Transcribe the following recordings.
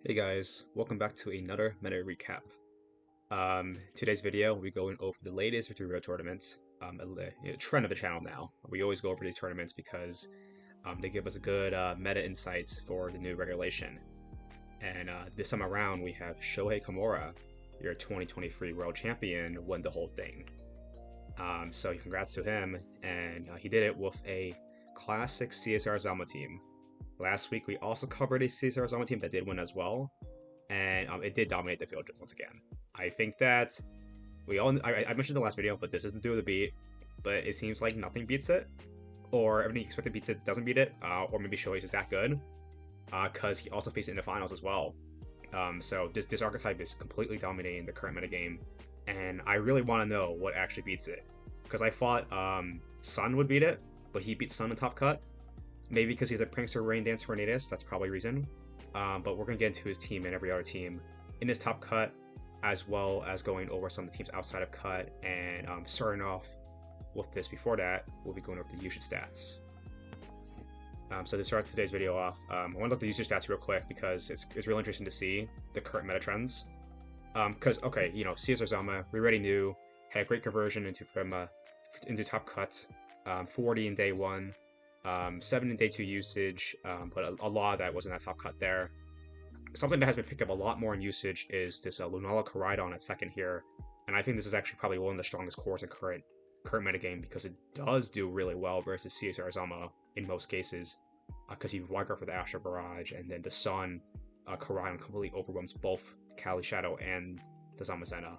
Hey guys, welcome back to another meta recap. Today's video, we're going over the latest Victory Road tournaments, a trend of the channel now. We always go over these tournaments because they give us a good meta insights for the new regulation. And this time around, we have Shohei Kimura, your 2023 World Champion, won the whole thing. So congrats to him, and he did it with a classic CSR ZAMA team. Last week, we also covered a CSR ZAMA team that did win as well, and it did dominate the field once again. I think that I mentioned in the last video, but this is the do of the beat, but it seems like nothing beats it, or everything expected beats it doesn't beat it, or maybe Shohei's is that good, because he also faced it in the finals as well. So this archetype is completely dominating the current metagame, and I really want to know what actually beats it, because I thought Sun would beat it, but he beat Sun in Top Cut. Maybe because he's a Prankster Rain Dance Tornadoes, that's probably a reason. But we're going to get into his team and every other team in his Top Cut, as well as going over some of the teams outside of Cut. And starting off with this before that, we'll be going over the usage stats. So to start today's video off, I want to look at the usage stats real quick because it's really interesting to see the current meta trends. Because, okay, you know, CSR ZAMA, we already knew, had a great conversion into Top Cut, 40 in day 1. 7 in day 2 usage, but a lot of that wasn't that Top Cut there. Something that has been picked up a lot more in usage is this Luna Korai at second here, and I think this is actually probably one of the strongest cores in current metagame because it does do really well versus CSR ZAMA in most cases, because you wide guard for the Astro Barrage, and then the Sun Korai completely overwhelms both Calyrex Shadow and the Zamazenta.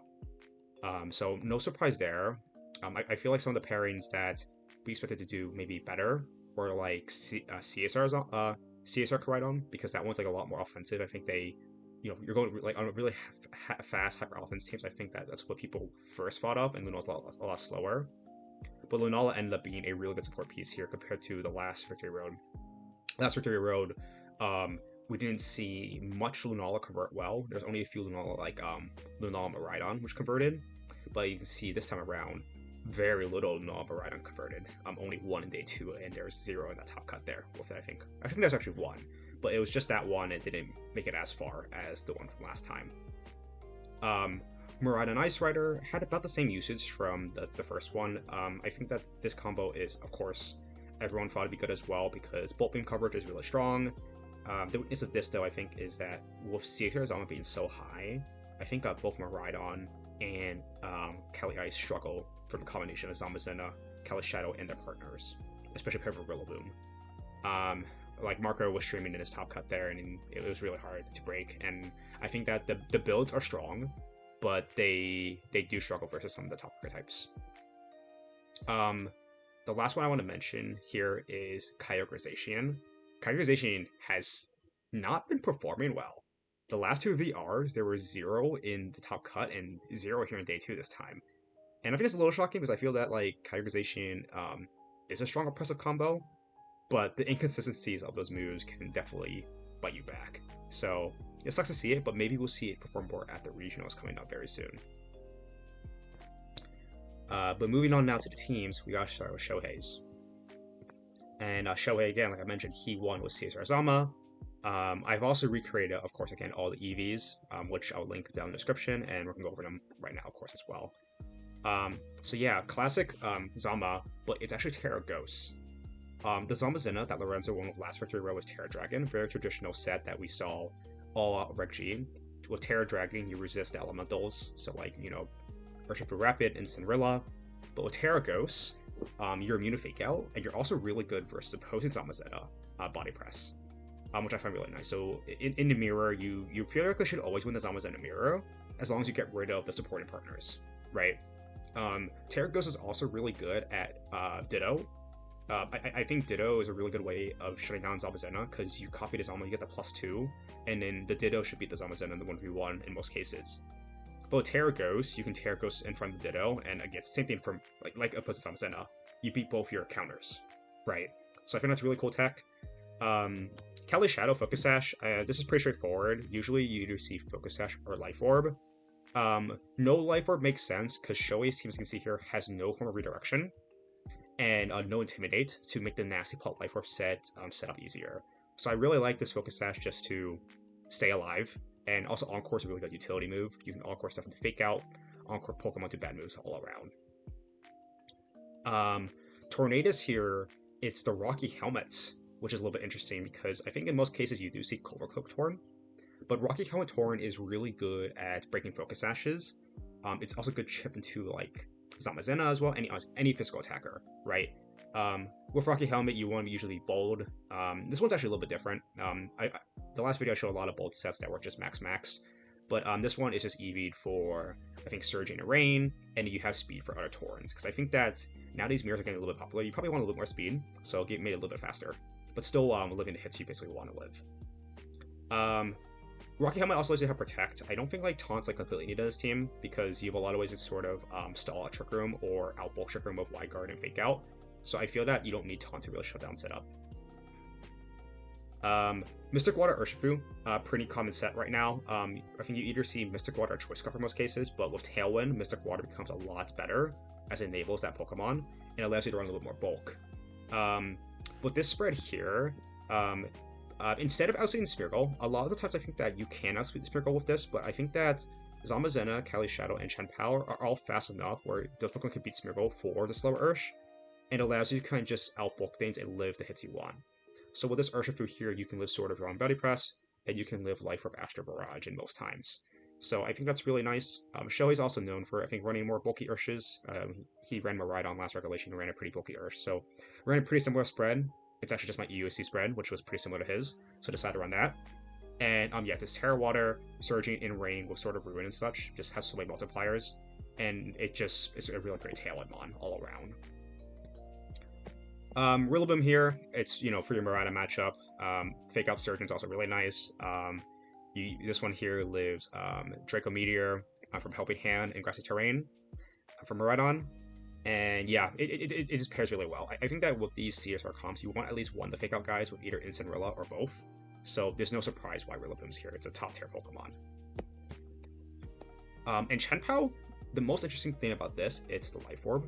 So no surprise there. I feel like some of the pairings that we expected to do maybe better or like CSR Korai, because that one's like a lot more offensive. I think they, you know, you're going like on a really fast hyper offense teams. I think that's what people first thought of, and Lunala's a lot slower. But Lunala ended up being a really good support piece here compared to the last Victory Road. We didn't see much Lunala convert well. There's only a few Lunala like Lunala Mirai which converted, but you can see this time around, very little Mirai converted. Only 1 in day 2, and there's 0 in that Top Cut there. With it, I think there's actually 1, but it was just that one. It didn't make it as far as the one from last time. Mirai Ice Rider had about the same usage from the first one. I think that this combo is, of course, everyone thought it'd be good as well because bolt beam coverage is really strong. The weakness of this, though, I think, is that with CSR ZAMA being so high, I think both Mirai and Calyrex Ice struggle from the combination of Zamazenta, Calyrex Shadow, and their partners, especially paired with Rillaboom. Like Marco was streaming in his Top Cut there, and it was really hard to break. And I think that the builds are strong, but they do struggle versus some of the top archetypes. The last one I want to mention here is Calyrex. Calyrex has not been performing well. The last 2 VRs, there were 0 in the Top Cut and 0 here in day 2 this time. And I think it's a little shocking because I feel that like Calyrex is a strong oppressive combo, but the inconsistencies of those moves can definitely bite you back. So it sucks to see it, but maybe we'll see it perform more at the regionals coming up very soon. But moving on now to the teams, we gotta start with Shohei's. And Shohei, again, like I mentioned, he won with CSR ZAMA. I've also recreated, of course, again, all the EVs, which I'll link down in the description, and we're gonna go over them right now, of course, as well. So yeah, classic ZAMA, but it's actually Terra Ghost. The Zamazenta that Lorenzo won with last Victory Road was Terra Dragon, very traditional set that we saw all out Reg G. With Terra Dragon, you resist the elementals, so like, you know, Urshifu Rapid and Cinderella. But with Terra Ghost, you're immune to Fake Out, and you're also really good versus opposing Zamazenta Body Press, which I find really nice. So in the mirror, you theoretically should always win the Zamazenta mirror, as long as you get rid of the supporting partners, right? Terra Ghost is also really good at Ditto. I think Ditto is a really good way of shutting down Zamazenta because you copy the Zama, you get the +2, and then the Ditto should beat the Zamazenta in the 1v1 in most cases. But with Terra Ghost, you can Terra Ghost in front of the Ditto, and again, same thing from like opposite Zamazenta. You beat both your counters, right? So I think that's really cool tech. Calyrex Shadow Focus Sash, this is pretty straightforward. Usually you either see Focus Sash or Life Orb. No Life Orb makes sense because Shohei's team, as you can see here, has no form of redirection and no Intimidate to make the nasty pot Life Orb set up easier. So I really like this Focus Sash just to stay alive, and also Encore is a really good utility move. You can Encore stuff into Fake Out, Encore Pokemon to bad moves all around. Tornadus here, it's the Rocky Helmet, which is a little bit interesting because I think in most cases you do see Cobra Cloak Torn, but Rocky Helmet Torn is really good at breaking Focus Sashes. It's also good chip into like Zamazenta as well, any physical attacker, right? With Rocky Helmet, you want to usually be bold. This one's actually a little bit different. The last video I showed a lot of bold sets that were just max, but this one is just EV'd for, I think, Surging and Rain, and you have speed for other Torns, because I think that now these mirrors are getting a little bit popular. You probably want a little bit more speed, so get made a little bit faster, but still living the hits you basically want to live. Rocky Helmet also lets you have Protect. I don't think like Taunt's like completely needed this team, because you have a lot of ways to sort of stall out Trick Room or outbulk Trick Room with Wide Guard and Fake Out. So I feel that you don't need Taunt to really shut down setup. Mystic Water Urshifu, pretty common set right now. I think you either see Mystic Water or Choice Scarf for most cases, but with Tailwind, Mystic Water becomes a lot better as it enables that Pokemon and allows you to run a little bit more bulk. With this spread here, instead of outspeeding Smeargle, a lot of the times I think that you can outspeed Smeargle with this, but I think that Zamazenta, Calyrex Shadow, and Chien-Pao are all fast enough where those Pokemon can beat Smeargle for the slower Ursh, and allows you to kind of just outbulk things and live the hits you want. So with this Urshifu here, you can live Sword of Drawn Belly Press, and you can live Life Orb Astral Barrage in most times. So I think that's really nice. Shohei's also known for, I think, running more bulky Urshes. He ran Mirai last regulation and ran a pretty bulky Ursh, so ran a pretty similar spread. It's actually just my EUSC spread, which was pretty similar to his, so I decided to run that. And yeah, this Terra Water, Surging in Rain with Sword of Ruin and such, just has so many multipliers, and it's a really great Tailwind mon all around. Rillaboom here, it's, for your Mirada matchup. Fake Out Surgeon's also really nice. This one here lives Draco Meteor from Helping Hand and Grassy Terrain from Miraidon. And yeah, it just pairs really well. I think that with these CSR comps, you want at least one of the Fake Out guys with either Incineroar or both. So there's no surprise why Rillaboom's here. It's a top tier Pokemon. And Chien-Pao, the most interesting thing about this, it's the Life Orb.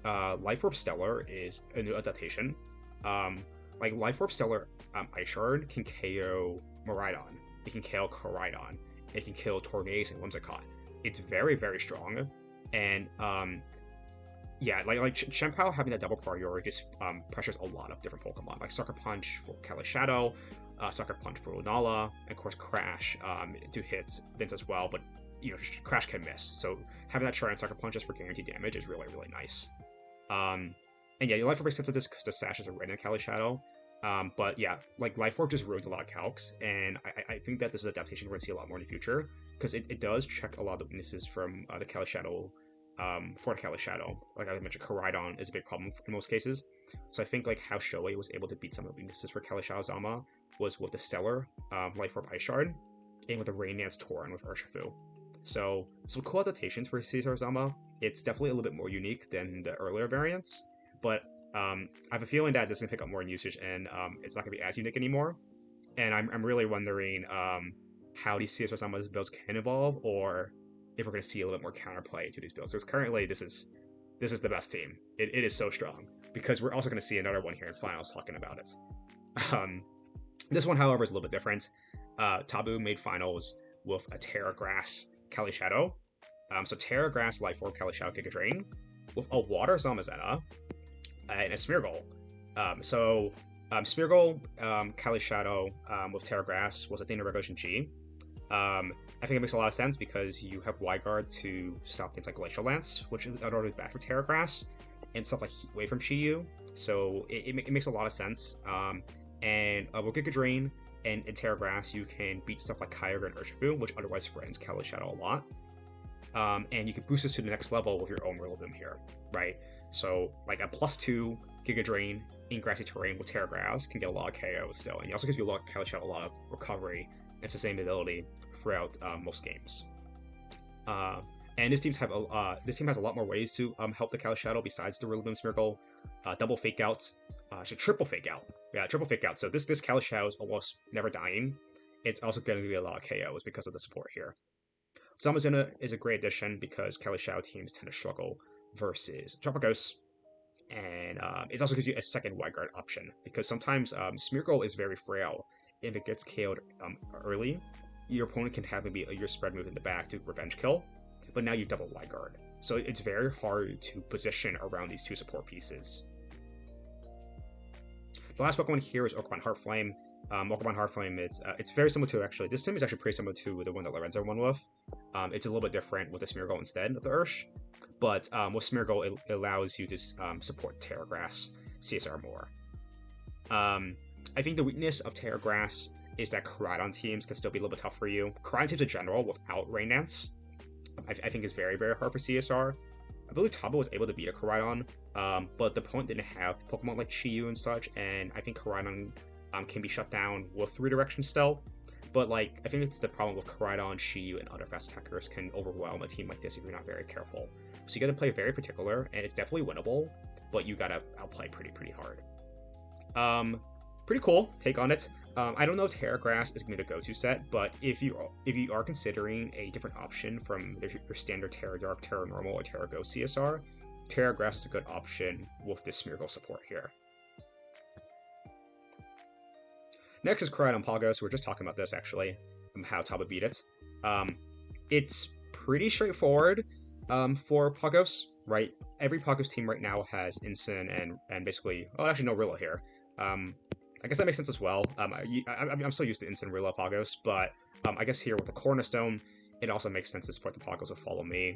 Life Orb Stellar is a new adaptation. Like Life Orb Stellar Ice Shard can KO Miraidon. It can KO Koraidon. It can kill Tornadus and Whimsicott. It's very, very strong. And yeah, like Chien-Pao having that double priority just pressures a lot of different Pokemon, like Sucker Punch for Calyrex Shadow, Sucker Punch for Lunala, and of course Crash to hit things as well, but Crash can miss. So having that Shard and Sucker Punch just for guaranteed damage is really, really nice. And yeah, your Life Orb makes sense of this because the sashes are red in Calyrex Shadow. But yeah, like Life Orb just ruins a lot of calcs, and I think that this is an adaptation we're going to see a lot more in the future, because it does check a lot of the weaknesses from the Calyrex Shadow. For the Calyrex Shadow, like I mentioned, Koraidon is a big problem in most cases. So I think like how Shohei was able to beat some of the weaknesses for Calyrex Shadow ZAMA was with the Stellar Life Orb Ice Shard, and with the Rain Dance Torn with Urshifu. So some cool adaptations for CSR ZAMA. It's definitely a little bit more unique than the earlier variants, but I have a feeling that this is gonna pick up more in usage, and it's not gonna be as unique anymore. And I'm really wondering how these CSR ZAMA builds can evolve, or if we're going to see a little bit more counterplay to these builds. Because currently, this is the best team. It is so strong, because we're also going to see another one here in finals talking about it. This one, however, is a little bit different. Taboo made finals with a Terra Grass Calyrex Shadow. So Terra Grass Life Orb Calyrex Shadow Giga Drain with a Water Zamazenta and a Smeargle. Smeargle Calyrex Shadow with Terra Grass was a thing in Regulation G. I think it makes a lot of sense because you have Wide Guard to stop things like Glacial Lance, which is already bad for Terra Grass, and stuff like Heat Wave from Shiyu. So it makes a lot of sense. And with Giga Drain and Terra Grass, you can beat stuff like Kyogre and Urshifu, which otherwise threatens Calyrex Shadow a lot. And you can boost this to the next level with your own Rillaboom here, right? So like a +2 Giga Drain in Grassy Terrain with Terra Grass can get a lot of KOs still, and it also gives you a lot of Calyrex Shadow a lot of recovery and sustainability throughout most games. And this team has a lot more ways to help the Calyrex Shadow besides the Rillaboom Smeargle. Double Fake Out, triple Fake Out. Yeah, triple Fake Out. So this Calyrex Shadow is almost never dying. It's also going to be a lot of KOs because of the support here. Zamazenta is a great addition because Calyrex Shadow teams tend to struggle versus Pagos. And it also gives you a second Wide Guard option, because sometimes Smeargle is very frail if it gets KO'd early, your opponent can have maybe your spread move in the back to revenge kill, but now you double wide guard. So it's very hard to position around these two support pieces. The last Pokemon here is Pokemon Heartflame. Pokemon Heartflame, it's very similar to, actually, this team is actually pretty similar to the one that Lorenzo won with. It's a little bit different with the Smeargle instead of the Ursh, but with Smeargle, it allows you to support Terra Grass CSR more. I think the weakness of Terra Grass is that Koraidon teams can still be a little bit tough for you. Koraidon teams in general, without Rain Dance, I think is very, very hard for CSR. I believe Taba was able to beat a Koraidon, but the opponent didn't have Pokemon like Chi-Yu and such, and I think Koraidon can be shut down with redirection still. But like, I think it's the problem with Koraidon, Chi-Yu, and other fast attackers can overwhelm a team like this if you're not very careful. So you gotta play very particular, and it's definitely winnable, but you gotta outplay pretty hard. Pretty cool take on it. I don't know if Terra Grass is going to be the go-to set, but if you are considering a different option from your standard Terra Dark, Terra Normal, or Terra Ghost CSR, Terra Grass is a good option with this Smeargle support here. Next is Korai Pagos. We were just talking about this, actually, how Taba beat it. It's pretty straightforward for Pagos, right? Every Pagos team right now has Incin and basically... Oh, actually, no Rilla here. I guess that makes sense as well. I'm still used to Instant Rilla Pagos, but I guess here with the Cornerstone, it also makes sense to support the Pagos with Follow Me.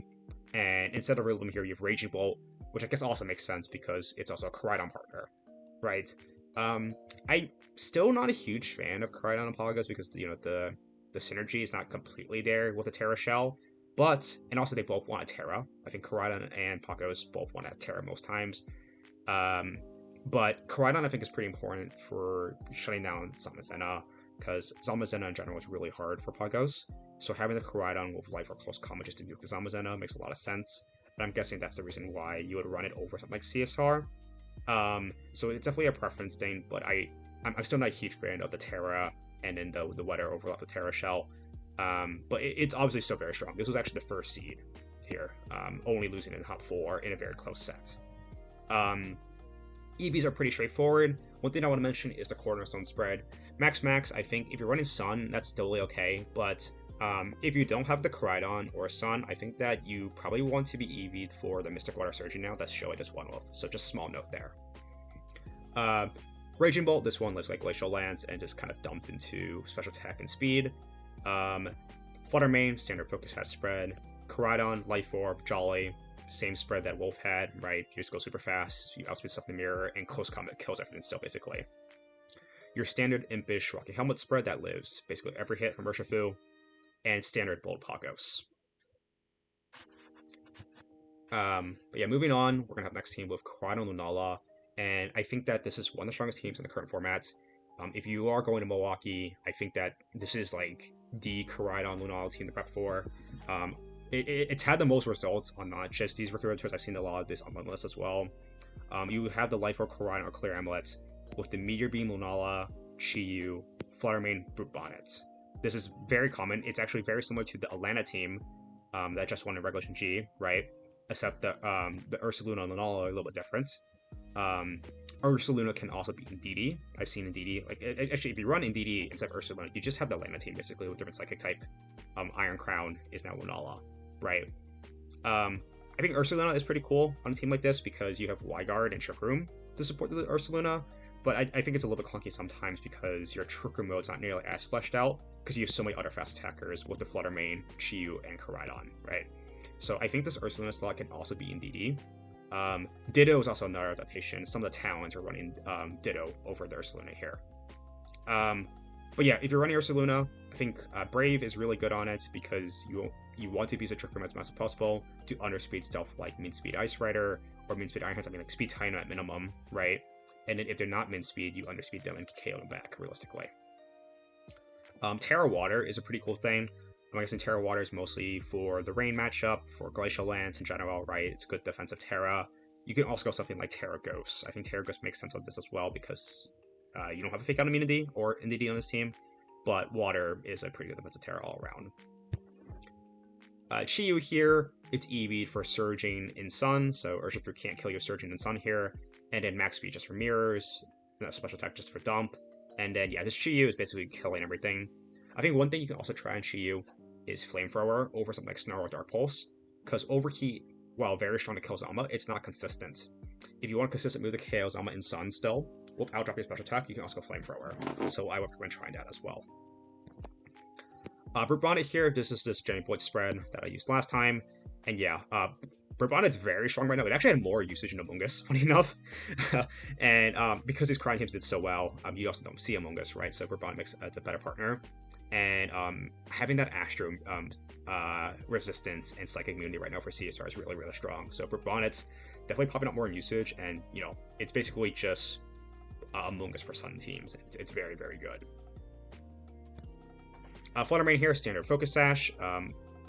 And instead of Rilla here, you have Raging Bolt, which I guess also makes sense because it's also a Koraidon partner, right? I'm still not a huge fan of Koraidon and Pagos because, you know, the synergy is not completely there with the Terra Shell, and also they both want a Terra. I think Koraidon and Pagos both want a Terra most times. But Koraidon, I think, is pretty important for shutting down Zamazenta, because Zamazenta in general is really hard for Pagos. So having the Koraidon with Life or Close Combat just to nuke the Zamazenta makes a lot of sense. But I'm guessing that's the reason why you would run it over something like CSR. So it's definitely a preference thing, but I'm still not a huge fan of the Terra and then the Weather overlap the Terra Shell. But it's obviously still very strong. This was actually the first seed here, only losing in the top 4 in a very close set. EVs are pretty straightforward. One thing I want to mention is the Cornerstone spread. Max, I think if you're running Sun, that's totally okay, but if you don't have the Koraidon or Sun, I think that you probably want to be EV'd for the Mystic Water Surgeon now. That's Shoei just won with, so just a small note there. Raging Bolt, this one lives like Glacial Lance and just kind of dumped into Special Attack and Speed. Flutter Mane, standard focus hat spread. Koraidon, Life Orb, Jolly, same spread that Wolf had, right? You just go super fast, you outspeed stuff in the mirror, and close combat kills everything still, basically. Your standard Impish Rocky Helmet spread that lives basically every hit from Urshifu, and standard Bold Pagos. But yeah, moving on, we're gonna have next team with Koraidon Lunala, and I think that this is one of the strongest teams in the current format. If you are going to Milwaukee, I think that this is like the Koraidon Lunala team to prep for. It's had the most results on not just these rookie tours. I've seen a lot of this on my list as well. You have the Life Orb Koraidon or Clear Amulet with the Meteor Beam Lunala, Chi-Yu, Fluttermane, Brute Bonnet. This is very common. It's actually very similar to the Atlanta team that just won in Regulation G, right? Except the Ursaluna and Lunala are a little bit different. Ursaluna can also be in DD. I've seen in DD. Like, actually, if you run in DD instead of Ursaluna, you just have the Atlanta team basically with different psychic type. Iron Crown is now Lunala, right? I think Ursaluna is pretty cool on a team like this because you have Wyguard and Trick Room to support the Ursaluna, but I think it's a little bit clunky sometimes because your Trick Room mode is not nearly as fleshed out because you have so many other fast attackers with the Fluttermane, Chi-Yu, and Koraidon, right? So I think this Ursaluna slot can also be in DD. Ditto is also another adaptation. Some of the talents are running Ditto over the Ursaluna here. But yeah, if you're running Ursaluna, I think Brave is really good on it because you want to use a Trick Room as much as possible to underspeed stuff like Min Speed Ice Rider or Min Speed Iron Hands. I mean, like Speed Titan at minimum, right? And then if they're not Min Speed, you underspeed them and KO them back, realistically. Terra Water is a pretty cool thing. I'm guessing Terra Water is mostly for the Rain matchup, for Glacial Lance in general, right? It's a good defensive Terra. You can also go something like Terra Ghost. I think Terra Ghost makes sense with this as well because you don't have a Fake Out immunity or NDD on this team, but Water is a pretty good defensive Terra all around. Chi-Yu here, it's EV'd for Surging in Sun, so Urshifu can't kill your Surging in Sun here, and then Max Speed just for Mirrors, Special Attack just for Dump, and then yeah, this Chi-Yu is basically killing everything. I think one thing you can also try on Shiyu is Flamethrower over something like Snarl or Dark Pulse, because Overheat, while very strong to kill Zama, it's not consistent. If you want a consistent move to KO Zama in Sun still, without dropping your special attack, you can also go Flamethrower. So I would recommend trying that as well. Brute Bonnet here, this is this Jenny Boyd spread that I used last time. And yeah, Brute Bonnet's very strong right now. It actually had more usage in Among Us, funny enough. And because these Korai teams did so well, you also don't see Among Us, right? So Brute Bonnet makes it's a better partner. And having that Astro resistance and Psychic immunity right now for CSR is really, really strong. So Brute Bonnet's definitely popping up more in usage, and you know, it's basically just Among Us for Sun teams. It's very, very good. Flutter Main here, standard Focus Sash.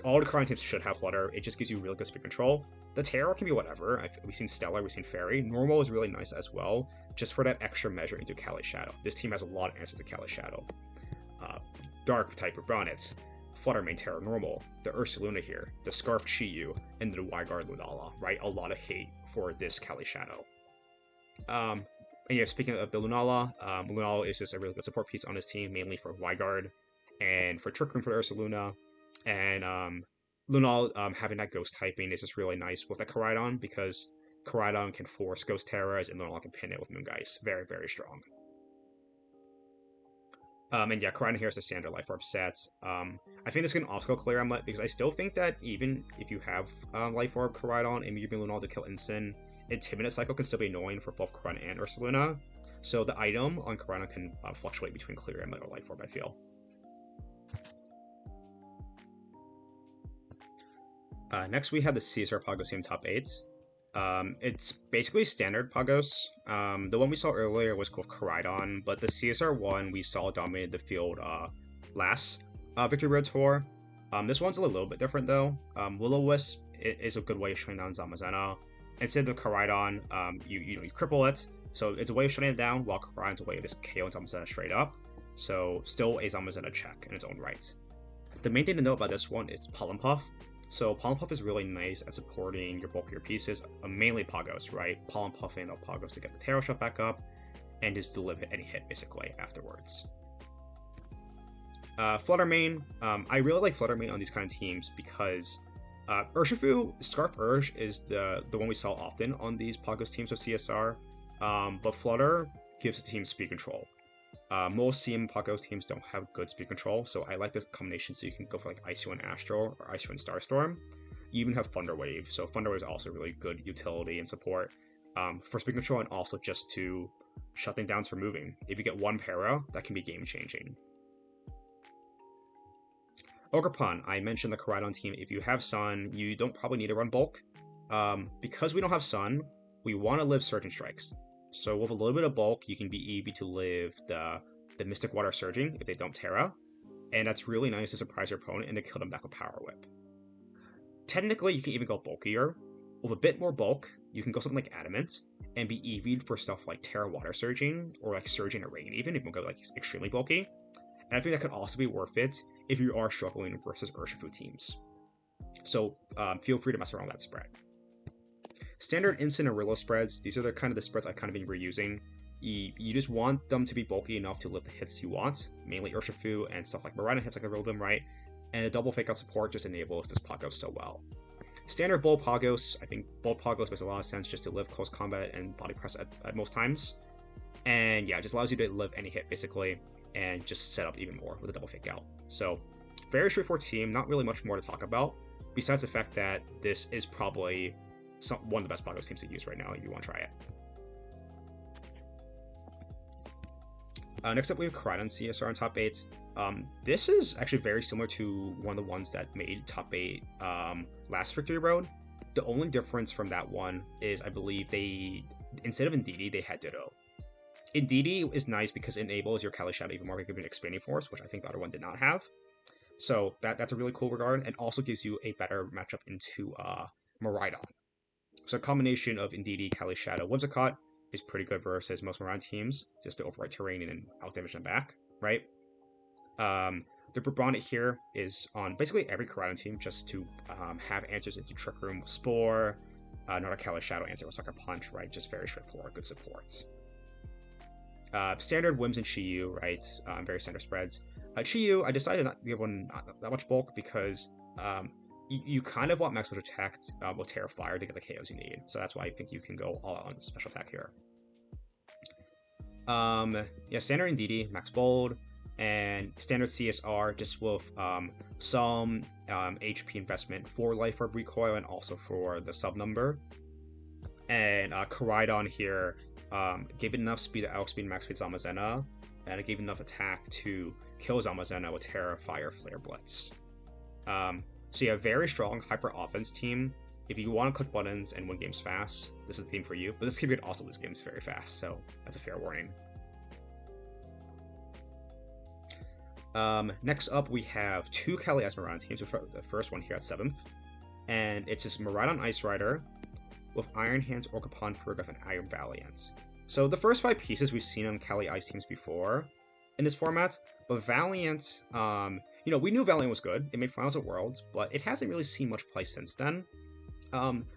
All the Korai teams should have Flutter. It just gives you really good speed control. The Terror can be whatever. We've seen Stellar, we've seen Fairy. Normal is really nice as well, just for that extra measure into Calyrex Shadow. This team has a lot of answers to Calyrex Shadow. Dark type of Bronnet, Flutter Main Terror Normal, the Ursa Luna here, the Scarf Chiyu, and the Wyguard Lunala, right? A lot of hate for this Calyrex Shadow. And yeah, speaking of the Lunala, Lunala is just a really good support piece on his team, mainly for Wyguard and for Trick Room for Ursa Luna. And Lunala having that Ghost typing is just really nice with the Koraidon, because Koraidon can force Ghost Terras and Lunala can pin it with Moongeist. Very, very strong. And yeah, Koraidon here is the standard Life Orb set. I think this can also clear on because I still think that even if you have Life Orb Koraidon and you're using Lunala to kill Instant, Intimidate Cycle can still be annoying for both Koraidon and Ursa Luna. So the item on Koraidon can fluctuate between Clear and Metal Life Orb, I feel. Next we have the CSR Pagos team top 8. It's basically standard Pagos. The one we saw earlier was called Koraidon, but the CSR one we saw dominated the field last Victory Road Tour. This one's a little bit different though. Will-O-Wisp is a good way of shutting down Zamazenta. Instead of Koraidon, you cripple it, so it's a way of shutting it down, while Koraidon's a way of just KOing Zamazenta straight up. So still a Zamazenta check in its own right. The main thing to know about this one is Pollen Puff. So Pollen Puff is really nice at supporting your bulkier pieces, mainly Pagos, right? Pollen Puffing up Pagos to get the Terror Shot back up, and just deliver any hit basically afterwards. Flutter Main, I really like Flutter Main on these kind of teams because Urshifu, Scarf Urge is the one we saw often on these Pagos teams with CSR, but Flutter gives the team speed control. Most CM Pagos teams don't have good speed control, so I like this combination so you can go for like Icy Wind Astral or Icy Wind Starstorm. You even have Thunder Wave, so Thunder Wave is also really good utility and support for speed control, and also just to shut things down for moving. If you get one para, that can be game changing. Ogre Pun, I mentioned the Koraidon team. If you have Sun, you don't probably need to run bulk. Because we don't have Sun, we want to live Surging Strikes. So with a little bit of bulk, you can be EV to live the Mystic Water Surging if they don't Terra, and that's really nice to surprise your opponent and to kill them back with Power Whip. Technically, you can even go bulkier. With a bit more bulk, you can go something like Adamant and be EV'd for stuff like Terra Water Surging or like Surging a Rain, even if you go like extremely bulky. And I think that could also be worth it if you are struggling versus Urshifu teams. So feel free to mess around with that spread. Standard Instant and Rillo spreads, these are the kind of the spreads I've kind of been reusing. You just want them to be bulky enough to lift the hits you want, mainly Urshifu and stuff like Mirai hits like the Rhythm, right? And the double fake out support just enables this Pagos so well. Standard Bold Pagos, I think Bold Pagos makes a lot of sense just to live close combat and body press at most times. And yeah, it just allows you to live any hit basically, and just set up even more with a double fake out. So, very straightforward team, not really much more to talk about, besides the fact that this is probably one of the best Pagos teams to use right now if you want to try it. Next up we have Koraidon CSR in top 8. This is actually very similar to one of the ones that made top 8 last Victory Road. The only difference from that one is I believe they, instead of Indeedee, they had Ditto. Indeedee is nice because it enables your Calyrex Shadow even more, giving an Expanding Force, which I think the other one did not have. So that's a really cool regard, and also gives you a better matchup into Miraidon. So a combination of Indeedee, Calyrex Shadow, Whimsicott is pretty good versus most Miraidon teams, just to override terrain and out-damage them back, right? The Brute Bonnet here is on basically every Koraidon team just to have answers into Trick Room, Spore, another Calyrex Shadow answer with Sucker Punch, right? Just very straightforward, good support. Standard Whims and Shiyu, right? Very standard spreads. Chiyu, I decided not to give one not that much bulk because you kind of want max special attack with Terra Fire to get the KOs you need. So that's why I think you can go all out on the special attack here. Yeah, standard and DD, max bold, and standard CSR just with some HP investment for life orb recoil and also for the sub number. And Korai here gave it enough speed to outspeed max speed Zamazenta, and it gave enough attack to kill Zamazenta with Terra Fire Flare Blitz. So yeah, very strong hyper offense team. If you want to click buttons and win games fast, this is the theme for you. But this team could also lose games very fast, so that's a fair warning. Next up, we have two Calyrex Mirai teams. The first one here at 7th, and it's just Mirai Ice Rider with Iron Hands, Orcapon, Fergaf, and Iron Valiant. So the first 5 pieces we've seen on Cali Ice teams before in this format, but Valiant, you know, we knew Valiant was good. It made Finals at Worlds, but it hasn't really seen much play since then.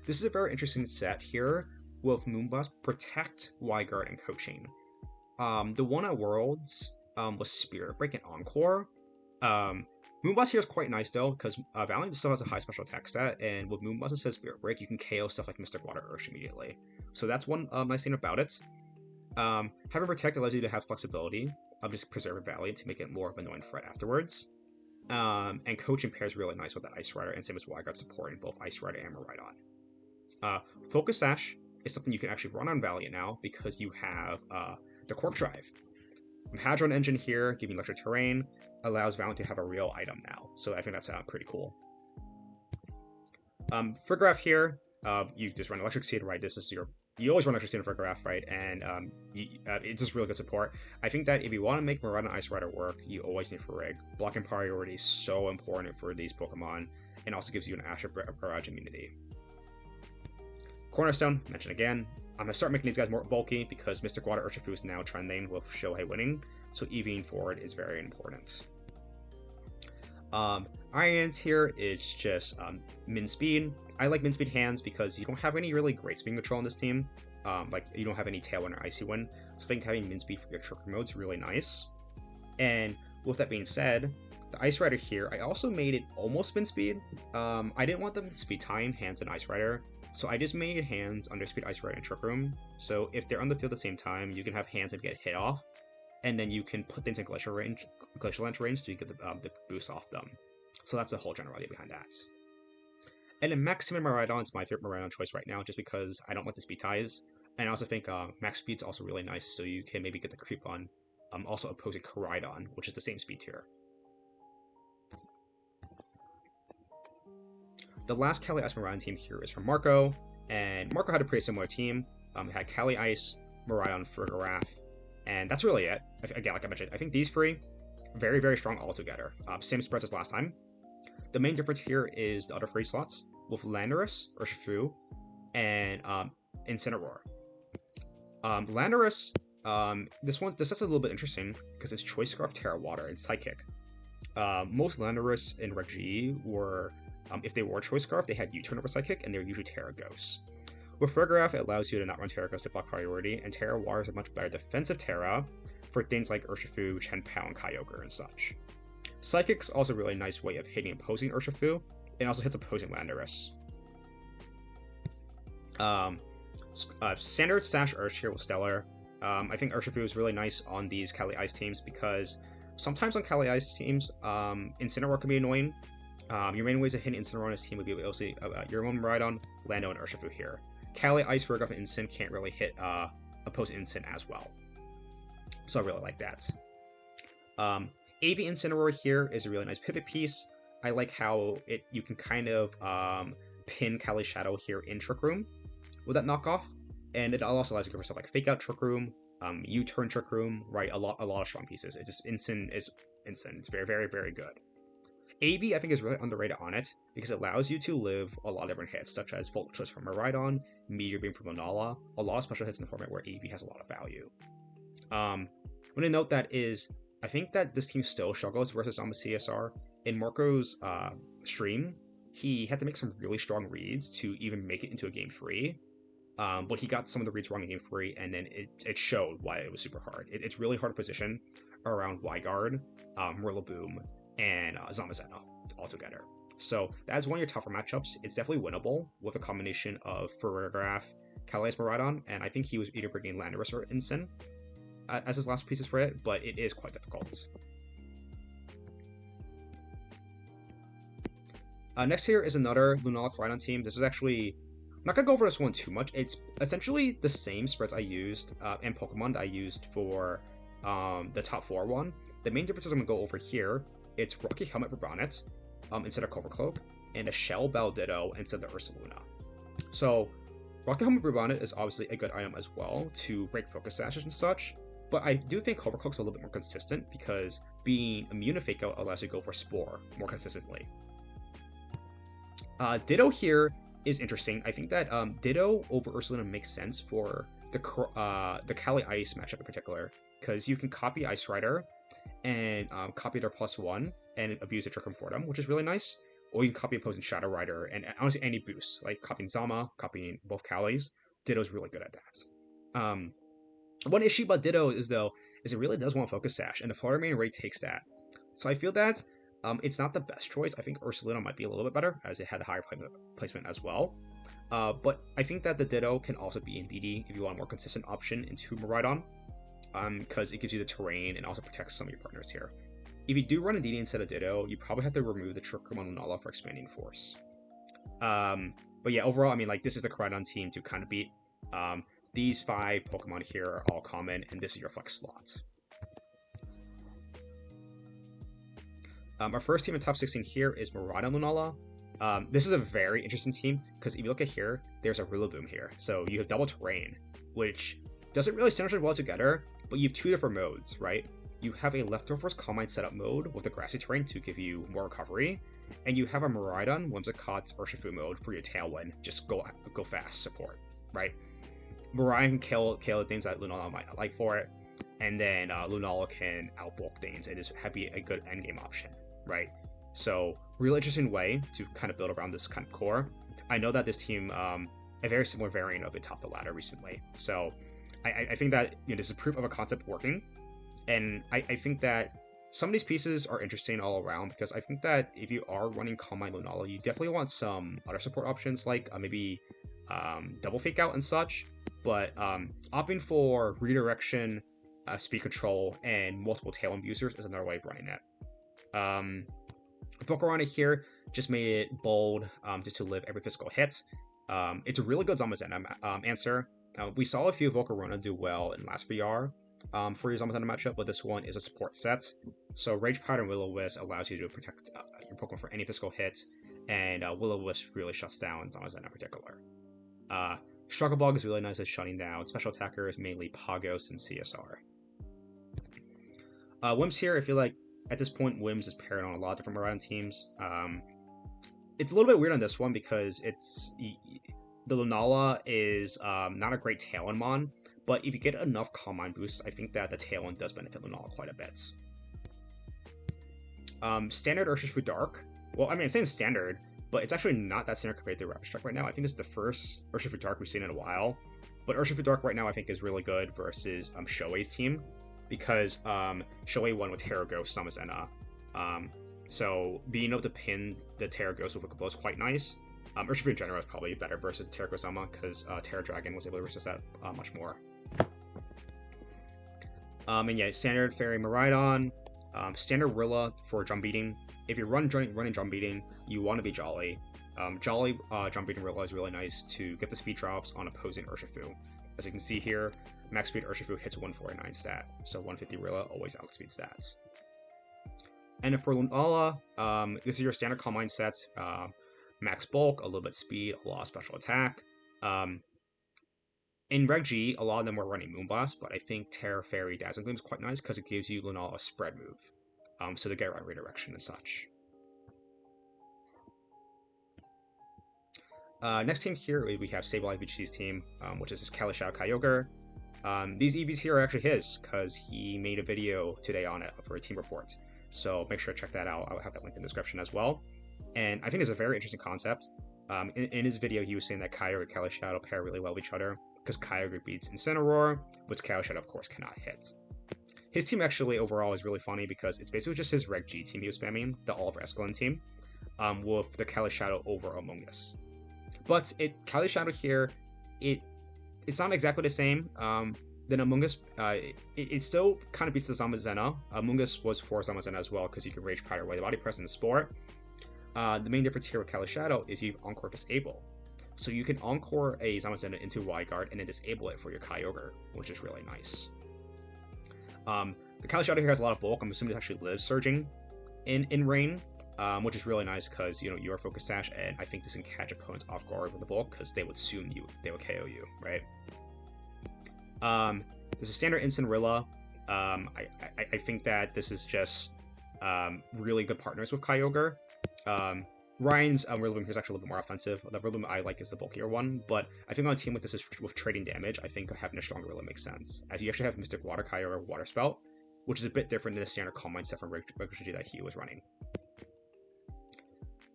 This is a very interesting set here with Moonblast, Protect, Wyguard, and Coaching. The one at Worlds was Spirit Break and Encore. Moonblast here is quite nice though, because Valiant still has a high special attack stat, and with Moonblast instead of Spirit Break, you can KO stuff like Mystic Water Ursh immediately. So that's one nice thing about it. Having Protect allows you to have flexibility of just preserving Valiant to make it more of an annoying threat afterwards. And Coaching pairs really nice with that Ice Rider, and same as Wyguard supporting both Ice Rider and Mirai. Focus Sash is something you can actually run on Valiant now because you have the Quark Drive. Hadron Engine here, giving electric terrain, allows Valiant to have a real item now, so I think that's pretty cool. For Graph here, you just run Electric Seed, right? This is you always run Electric Seed for Graph, right? And it's just really good support. I think that if you want to make Mirai Ice Rider work, you always need Ferrig. Blocking priority is so important for these Pokemon, and also gives you an Asher Barrage immunity. Cornerstone, mentioned again. I'm going to start making these guys more bulky because Mystic Water Urshifu is now trending with Shohei winning, so EVing forward is very important. Iron here is just min speed. I like min speed hands because you don't have any really great speed control on this team. Like you don't have any Tailwind or Icy Wind, so I think having min speed for your trigger mode is really nice. And with that being said, the Ice Rider here, I also made it almost min speed. I didn't want them to speed tying hands and Ice Rider, so I just made hands under speed Ice Rider and Trick Room. So if they're on the field at the same time, you can have hands maybe get hit off, and then you can put things in Glacial Lance range so you get the boost off them. So that's the whole general idea behind that. And then Max Team and Miraidon is my favorite Miraidon choice right now, just because I don't like the speed ties. And I also think Max Speed's also really nice, so you can maybe get the creep on also opposing Koraidon, which is the same speed tier. The last Cali Ice Miraidon team here is from Marco, and Marco had a pretty similar team. It had Cali Ice, Miraidon, Fergaraf, and that's really it. Again, like I mentioned, I think these 3, very, very strong all together. Same spreads as last time. The main difference here is the other 3 slots, with Landorus, Urshifu, and Incineroar. Landorus, this set's a little bit interesting, because it's Choice Scarf, Terra Water, and Psychic. Most Landorus in Reg G were, if they were Choice Scarf, they had U-turn over Psychic, and they were usually Terra Ghosts. With Fergaraf, it allows you to not run Terra Ghost to block priority, and Terra Water is a much better defensive Terra for things like Urshifu, Chenpao, and Kyogre and such. Psychic's also a really nice way of hitting opposing Urshifu, and also hits opposing Landorus. Standard Sash Ursh here with Stellar. I think Urshifu is really nice on these Cali Ice teams because sometimes on Cali Ice teams, Incineroar can be annoying. Your main ways of hitting Incineroar on this team would be your own Miraidon, Lando, and Urshifu here. Cali Ice, Fergaf, and Incin can't really hit opposing Incin as well. So I really like that. AV Incineroar here is a really nice pivot piece. I like how you can kind of pin Calyrex Shadow here in Trick Room with that knockoff, and it also allows you to go for stuff like Fake Out Trick Room, U-turn Trick Room, right? A lot of strong pieces. It just Incin is Incin. It's very, very, very good. AV I think is really underrated on it because it allows you to live a lot of different hits, such as Volt Choice from Miraidon, Meteor Beam from Lunala, a lot of special hits in the format where AV has a lot of value. One to note that is, I think that this team still struggles versus ZAMA CSR. In Marco's stream, he had to make some really strong reads to even make it into a game 3. But he got some of the reads wrong in game 3, and then it showed why it was super hard. It's really hard to position around Wyguard, Rillaboom, and Zamazenta altogether. So that's one of your tougher matchups. It's definitely winnable with a combination of Ferrograph, Calyrex Miraidon, and I think he was either bringing Landorus or Incin as his last pieces for it, but it is quite difficult. Next here is another Lunala Korai team. This is actually, I'm not going to go over this one too much. It's essentially the same spreads I used and Pokemon that I used for the top 4 one. The main differences I'm going to go over here, it's Rocky Helmet Rabonnet instead of Clover Cloak, and a Shell Bell Ditto instead of Ursaluna. So Rocky Helmet Rabonnet is obviously a good item as well to break focus sashes and such, but I do think Clover Cloak's a little bit more consistent because being immune to Fake Out allows you to go for Spore more consistently. Ditto here is interesting. I think that Ditto over Ursaluna makes sense for the Calyrex Ice matchup in particular, because you can copy Ice Rider and copy their +1 and abuse the Trick for them, which is really nice. Or you can copy opposing Shadow Rider and honestly any boost, like copying Zama, copying both Callies. Ditto's really good at that. One issue about Ditto is it really does want Focus Sash, and the Florida main rate takes that. So I feel that it's not the best choice. I think Ursaluna might be a little bit better, as it had a higher placement as well. But I think that the Ditto can also be in DD if you want a more consistent option into Miraidon, because it gives you the terrain and also protects some of your partners here. If you do run a DD instead of Ditto, you probably have to remove the Trick Room on Lunala for expanding force. But yeah, overall, I mean, like, this is the Korai team to kind of beat. These 5 Pokemon here are all common, and this is your flex slot. Our first team in top 16 here is Miraidon Lunala. This is a very interesting team, because if you look at here, there's a Rillaboom here. So you have double terrain, which doesn't really synergize well together, but you have 2 different modes, right? You have a Leftovers Calm Mind setup mode with a grassy terrain to give you more recovery, and you have a Miraidon Whimsicott Urshifu mode for your Tailwind, just go fast support, right? Miraidon can kill things that Lunala might not like for it, and then Lunala can outbulk things and just be a good endgame option, right? So, real interesting way to kind of build around this kind of core. I know that this team, a very similar variant of it topped the ladder recently, so I think that this is proof of a concept working. And I think that some of these pieces are interesting all around, because I think that if you are running Calm Mind Lunala, you definitely want some other support options, like maybe double Fake Out and such. But opting for redirection, speed control, and multiple Tailwind boosters is another way of running it. Volcarona here just made it bold just to live every physical hit. It's a really good Zamazenta answer. We saw a few Volcarona do well in last VR. For your Zamazenta matchup, but this one is a support set. So Rage Powder and Will-O-Wisp allows you to protect your Pokemon for any physical hit, and Will-O-Wisp really shuts down Zamazenta in particular. Struggle Bug is really nice at shutting down special attackers, mainly Pagos and CSR. Wims here, I feel like at this point Wims is paired on a lot of different Miraidon teams. It's a little bit weird on this one because the Lunala is not a great Tailwind mon, but if you get enough Calm Mind boosts, I think that the Tailwind does benefit Lunala quite a bit. Standard Urshifu Dark. Well, I mean, I'm saying standard, but it's actually not that standard compared to Rapid Strike right now. I think this is the first Urshifu Dark we've seen in a while. But Urshifu Dark right now I think is really good versus Shoei's team, because Shoei won with Terra Ghost, Zamazenta. So being able to pin the Terra Ghost with a blow is quite nice. Urshifu in general is probably better versus Terra Ghost Zama, because Terra Dragon was able to resist that much more. And yeah, standard Fairy Miraidon, standard Rilla for drum beating. If you're running drum beating, you want to be Jolly. Jolly drum beating Rilla is really nice to get the speed drops on opposing Urshifu. As you can see here, max speed Urshifu hits 149 stat, so 150 Rilla always outspeed stats. And for Lunala, this is your standard Calm Mind set. Max bulk, a little bit speed, a lot of special attack. In Reg G, a lot of them were running Moonblast, but I think Terra Fairy Dazzling Gleam is quite nice because it gives you Lunala a spread move, so they get around redirection and such. Next team here, we have Sableye VGC's team, which is Calyrex Shadow and Zamazenta. These EVs here are actually his, because he made a video today on it for a team report, so make sure to check that out. I'll have that link in the description as well. And I think it's a very interesting concept. In his video, he was saying that Kyogre and Calyrex Shadow pair really well with each other, because Kyogre beats Incineroar, which Calyrex Shadow, of course, cannot hit. his team actually overall is really funny because it's basically just his Reg G team he was spamming, the Oliver Escalon team, with the Calyrex Shadow over Among Us. But Calyrex Shadow here, it's not exactly the same. Then Among Us, it still kind of beats the Zamazenta. Among Us was for Zamazenta as well because you can Rage Powder away the body press in the sport. The main difference here with Calyrex Shadow is you have Encore Disable. So you can Encore a Zamazenta into Wyguard and then disable it for your Kai Ogre, which is really nice. The Calyrex Shadow here has a lot of bulk. I'm assuming it actually lives surging in rain, which is really nice because you're a focus sash, and I think this can catch opponents off guard with the bulk because they would assume they would KO you, right? There's a standard Incinerilla. I think that this is just really good partners with Kai Ogre. Ryan's Rillaboom here is actually a little bit more offensive. The Rillaboom I like is the bulkier one, but I think on a team like this is with trading damage, I think having a stronger Rillaboom makes sense. As you actually have Mystic Water Kai or Water Spout, which is a bit different than the standard Calm Mind set from Ricochet that he was running.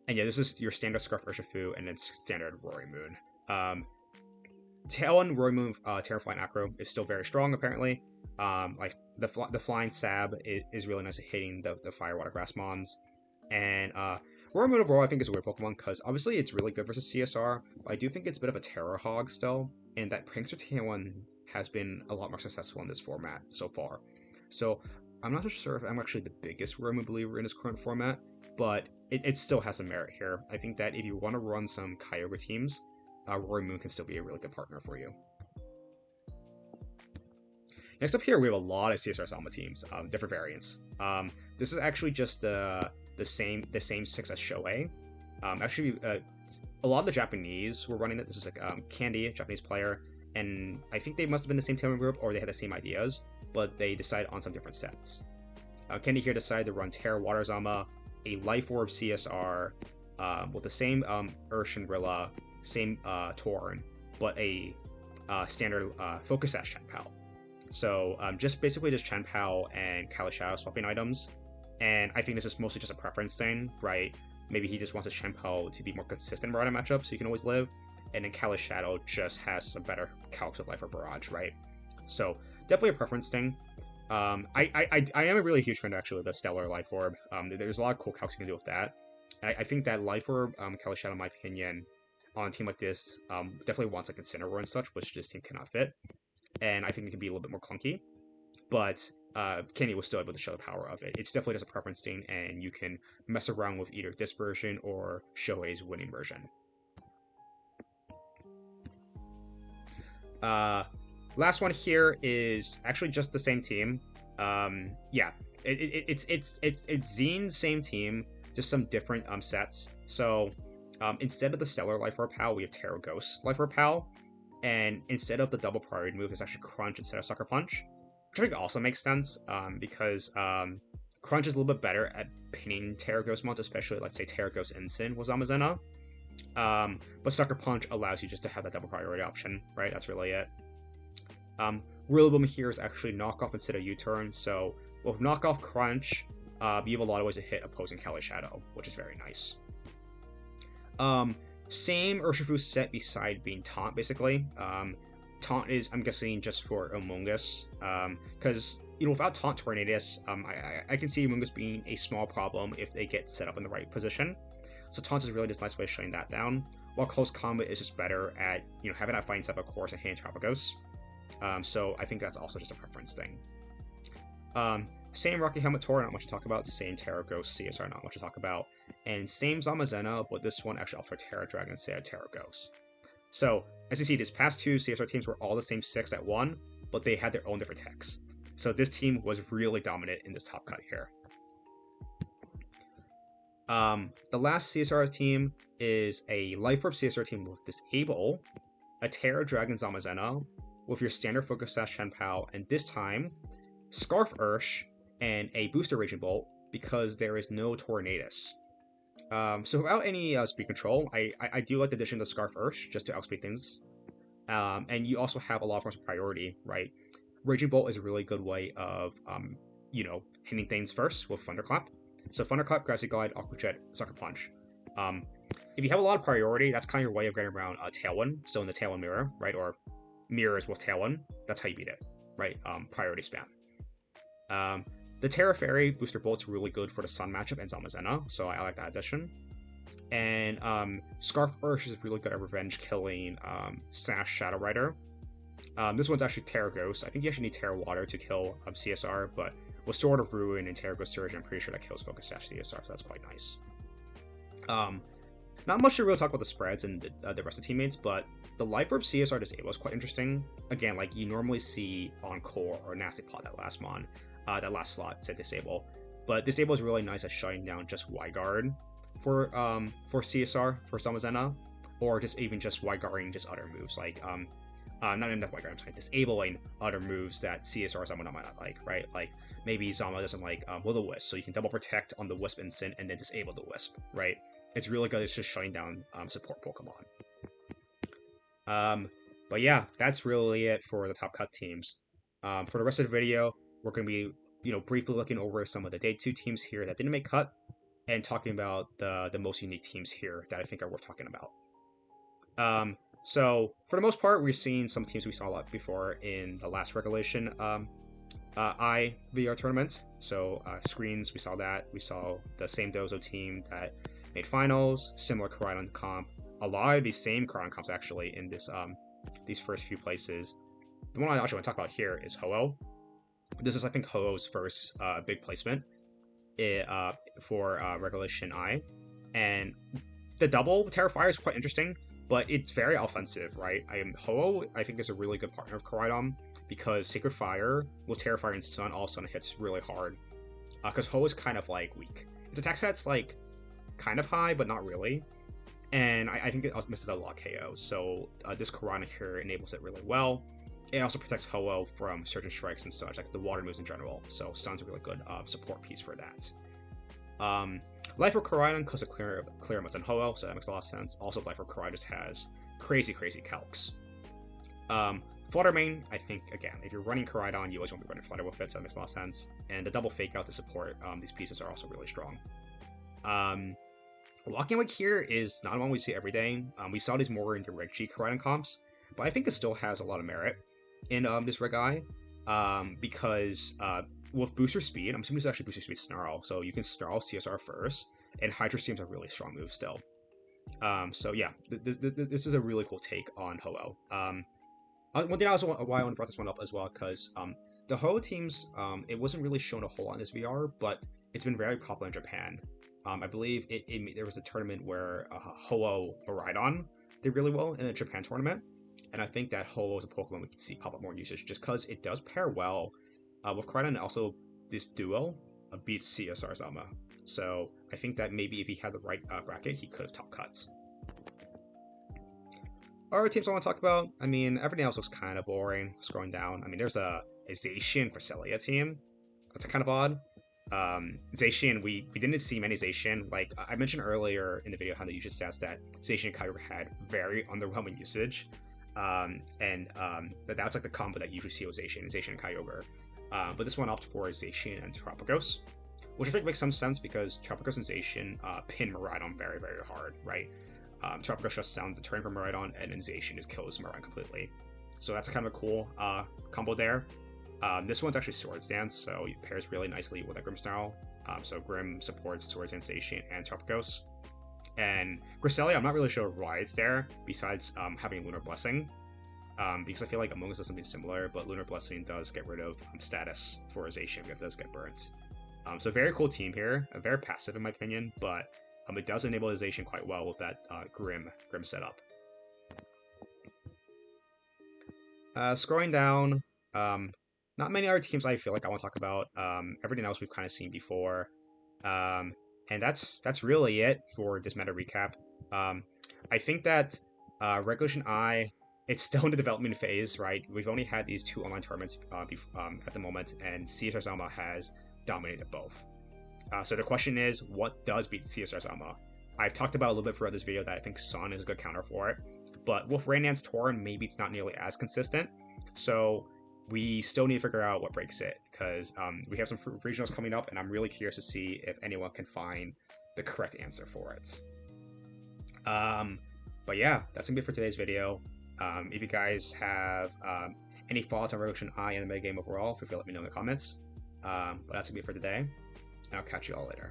And yeah, this is your standard Scarf Urshifu and then standard Roaring Moon. Tailwind, Roaring Moon, Terraflying Acro is still very strong apparently. Like the Flying Sab is really nice at hitting the Fire Water Grass Mons. And Roaring Moon overall I think is a weird Pokemon because obviously it's really good versus CSR, but I do think it's a bit of a terror hog still, and that Prankster Tailwind has been a lot more successful in this format so far. So I'm not sure if I'm actually the biggest Roaring Moon believer in this current format, but it still has some merit here. I think that if you want to run some Kyogre teams, Roaring Moon can still be a really good partner for you. Next up here, we have a lot of CSR ZAMA teams, different variants. This is actually just the same 6 as Shoei. Actually, a lot of the Japanese were running it. This is like Candy, a Japanese player, and I think they must have been the same Tailwind group, or they had the same ideas, but they decided on some different sets. Candy here decided to run Terra Water ZAMA, a Life Orb CSR, with the same Urshifu Rilla, same Torn, but a standard Focus Sash Chien-Pao. So just basically just Chien-Pao and Calyrex Shadow swapping items, and I think this is mostly just a preference thing, right? Maybe he just wants his Chien-Pao to be more consistent in Barrage matchup, so you can always live, and then Calyrex Shadow just has some better calcs with Life or Barrage, right? So definitely a preference thing. I am a really huge fan actually of the Stellar Life Orb. There's a lot of cool calcs you can do with that. I think that Life Orb, Calyrex Shadow, in my opinion, on a team like this, definitely wants like Incineroar and such, which this team cannot fit. And I think it can be a little bit more clunky. But Kenny was still able to show the power of it. It's definitely just a preference thing, and you can mess around with either this version or Shohei's winning version. Last one here is actually just the same team. Yeah, it's Zene's same team, just some different sets. So instead of the Stellar Life Orb Pal, we have Terra Ghost Life Orb Pal, and instead of the double priority move, it's actually Crunch instead of Sucker Punch, which I think also makes sense because Crunch is a little bit better at pinning Terra Ghost mons, especially let's say Terra Ghost Ensign with Zamazenta. But Sucker Punch allows you just to have that double priority option, right? That's really it. Rillaboom here is actually knockoff instead of U-turn, so with knockoff Crunch, you have a lot of ways to hit opposing Calyrex Shadow, which is very nice. Same Urshifu set beside being Taunt, basically. Taunt is, I'm guessing, just for Among Us, because, without Taunt Tornadus, I can see Among Us being a small problem if they get set up in the right position. So Taunt is really just a nice way of shutting that down, while Close Combat is just better at, having that fighting step, of course, and hand Pagos. So I think that's also just a preference thing. Same Rocky Helmet Tor, not much to talk about. Same Terra Ghost CSR, not much to talk about. And same Zamazenta, but this one actually opts for Terra Dragon instead of Terra Ghost. So, as you see, these past two CSR teams were all the same 6 at 1, but they had their own different techs. So this team was really dominant in this top cut here. The last CSR team is a Life Orb CSR team with Disable, a Terra Dragon Zamazenta, with your standard Focus Sash Chien-Pao, and this time, Scarf Ursh, and a Booster Raging Bolt, because there is no Tornadus. So without any speed control, I do like the addition of Scarf Ursh, just to outspeed things. And you also have a lot of forms of priority, right? Raging Bolt is a really good way of, hitting things first with Thunderclap. So Thunderclap, Grassy Glide, Aqua Jet, Sucker Punch. If you have a lot of priority, that's kind of your way of getting around Tailwind. So in the Tailwind Mirror, right, or Mirrors with Tailwind, that's how you beat it, right? Priority spam. The Terra Fairy booster bolt's really good for the Sun matchup and Zamazenta, so I like that addition. And Scarf Ursh is really good at revenge killing Sash Shadow Rider. This one's actually Terra Ghost. I think you actually need Terra Water to kill CSR, but with Sword of Ruin and Terra Ghost Surge, I'm pretty sure that kills Focus Sash CSR, so that's quite nice. Not much to really talk about the spreads and the rest of the teammates, but the Life Orb CSR Disable is quite interesting. Again, like you normally see on Core or Nasty Pot that last slot said Disable, but Disable is really nice at shutting down just Y-Guard for CSR for Zamazenta, or just even just Y-Guarding just other moves like not even that Y-Guard, I'm sorry, disabling other moves that CSR Zama might not like, right? Like maybe Zama doesn't like Will-O-Wisp, so you can double protect on the Wisp instant and then disable the Wisp, right? It's really good. It's just shutting down support Pokemon. But yeah, that's really it for the top cut teams. For the rest of the video, we're going to be, briefly looking over some of the Day 2 teams here that didn't make cut, and talking about the most unique teams here that I think are worth talking about. So for the most part, we're seeing some teams we saw a lot before in the last regulation VR tournament. So Screens, we saw that. We saw the same Dozo team that made finals, similar Korai comp, a lot of these same Korai comps actually in this these first few places. The one I actually want to talk about here is Ho-Oh. This is, I think, Ho-Oh's first big placement for Regulation I, and the double Terrifier is quite interesting, but it's very offensive, right? Ho-Oh, I think, is a really good partner of Koraidon because Sacred Fire will Terrifier and Stun all of a sudden hits really hard, because Ho-Oh is kind of like weak. Its attack set's like kind of high, but not really. And I think it misses a lot of KO, so this Korai here enables it really well. It also protects Ho-Oh from Surgeon Strikes and such, like the water moves in general, so Stun's a really good support piece for that. Life of Korai because of Clearance on Ho-Oh, so that makes a lot of sense. Also, Life of Korai just has crazy calcs. Flutter main, I think, again, if you're running Koraidon, you always want to be running Flutter with it, so that makes a lot of sense. And the double Fake Out to support these pieces are also really strong. Walking Awake here is not one we see every day. We saw these more in the Reg G Koraidon comps, but I think it still has a lot of merit in this Reg I, because with Booster Speed, I'm assuming this is actually Booster Speed Snarl, so you can Snarl CSR first, and Hydro Steam's a really strong move still. So yeah, this is a really cool take on Ho-Oh. One thing also why I want to bring this one up as well, because the Ho-Oh teams, it wasn't really shown a whole lot in this VR, but it's been very popular in Japan. I believe there was a tournament where Ho-Oh Miraidon did really well in a Japan tournament, and I think that Ho-Oh is a Pokemon we can see pop up more usage just because it does pair well with Koraidon, and also this duo beats CSR ZAMA. So I think that maybe if he had the right bracket, he could have top cuts. Other teams I want to talk about, I mean, everything else looks kind of boring. Scrolling down, I mean, there's a Zacian Cresselia team. That's kind of odd. Zacian, we didn't see many Zacian. Like I mentioned earlier in the video how the usage stats that Zacian and Kyogre had very underwhelming usage. But that's like the combo that you usually see with Zacian and Kyogre. But this one opted for Zacian and Terrapagos, which I think makes some sense because Terrapagos and Zacian pin Miraidon very, very hard, right? Terrapagos shuts down the turn from Miraidon, and then Zacian just kills Miraidon completely. So that's kind of a cool combo there. This one's actually Swords Dance, so it pairs really nicely with a Grimmsnarl. So Grim supports Swords Dance, Zacian, and Terrapagos. And Cresselia, I'm not really sure why it's there, besides having Lunar Blessing. Because I feel like Among Us does something similar, but Lunar Blessing does get rid of status for Zacian if it does get burnt. So very cool team here, very passive in my opinion, but it does enable Zacian quite well with that Grim setup. Scrolling down, not many other teams I feel like I want to talk about. Everything else we've kind of seen before. And that's really it for this meta recap. I think that Regulation I, it's still in the development phase, right? We've only had these 2 online tournaments at the moment, and CSR ZAMA has dominated both. So the question is, what does beat CSR ZAMA? I've talked about a little bit throughout this video that I think Sun is a good counter for it, but with Rainance Torn, maybe it's not nearly as consistent. So we still need to figure out what breaks it, because we have some regionals coming up, and I'm really curious to see if anyone can find the correct answer for it. But yeah, that's gonna be it for today's video. If you guys have any thoughts on Regulation I and the metagame overall, feel free to let me know in the comments. But that's gonna be it for today, and I'll catch you all later.